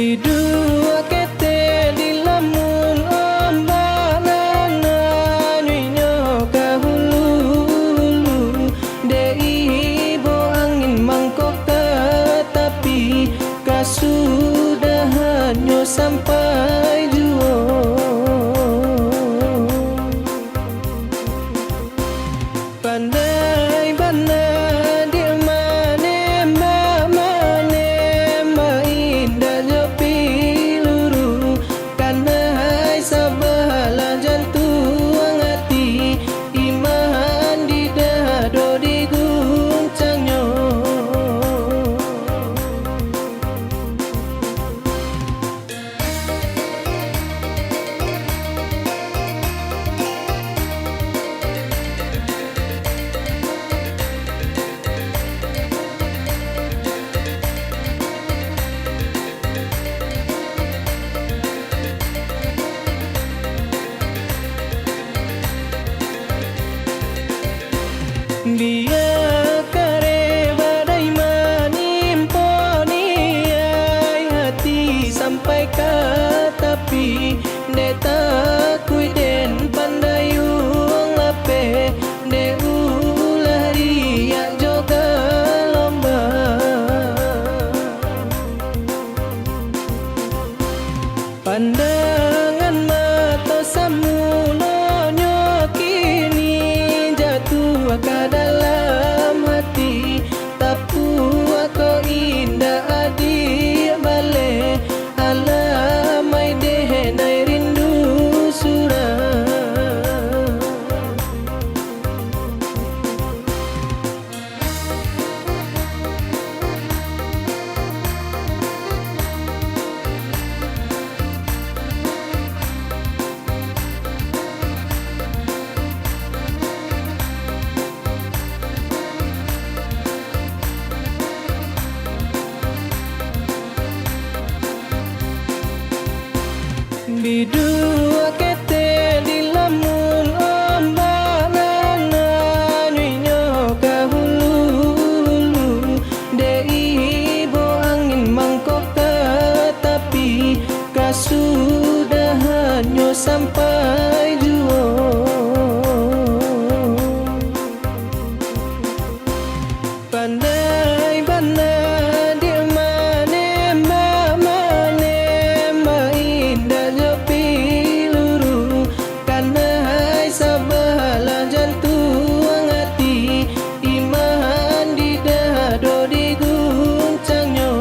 Bidua kete di lamun ombak nana nyuinyo kahulu de ibo angin mangkok tetapi kasudahannya sampai juo pandai bana dia mane mane indah jo piluru karena hai sabalah jantung hati iman di dado diguncangnya dia kare badai manimponi ai hati sampai ke tapi deta kui den pandai uang lape de ulah dia joga lomba pandangan mata samulonyo kini jatuh ke dalam hati tapua ko indah adik balik alamai deh nai rindu surah Bidua kete di lamun ombak nana nyuinyo kahulu de ibo angin mangkok tetapi kasudahannya sampai juo pandai bana dia mane indah jo piluru karena hai sabalah jantung hati iman di dado diguncangnya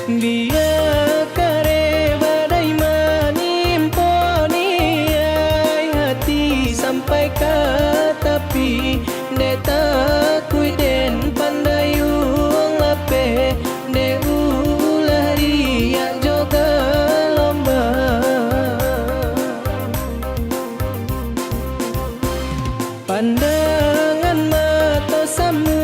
dia kare badai manimponi ai hati sampai ke tapi deta kui den pandai uang lape de ulah dia joga lomba pandangan mata samu